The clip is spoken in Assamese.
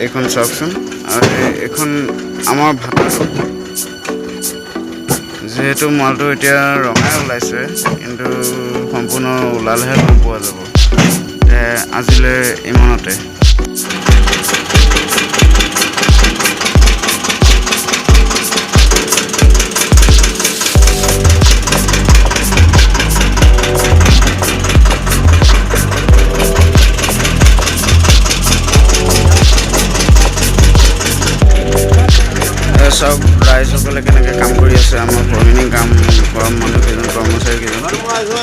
এইখন চাওকচোন আৰু এইখন আমাৰ ভাতাটো যেহেতু মালটো এতিয়া ৰঙাই ওলাইছে কিন্তু সম্পূৰ্ণ ওলালেহে গম পোৱা যাব আজিলৈ ইমানতে সব ৰাইজসকলে কেনেকৈ কাম কৰি আছে আমাৰ ফৰ্মিং কাম কৰা মানুহকেইজন কৰ্মচাৰীকেইজন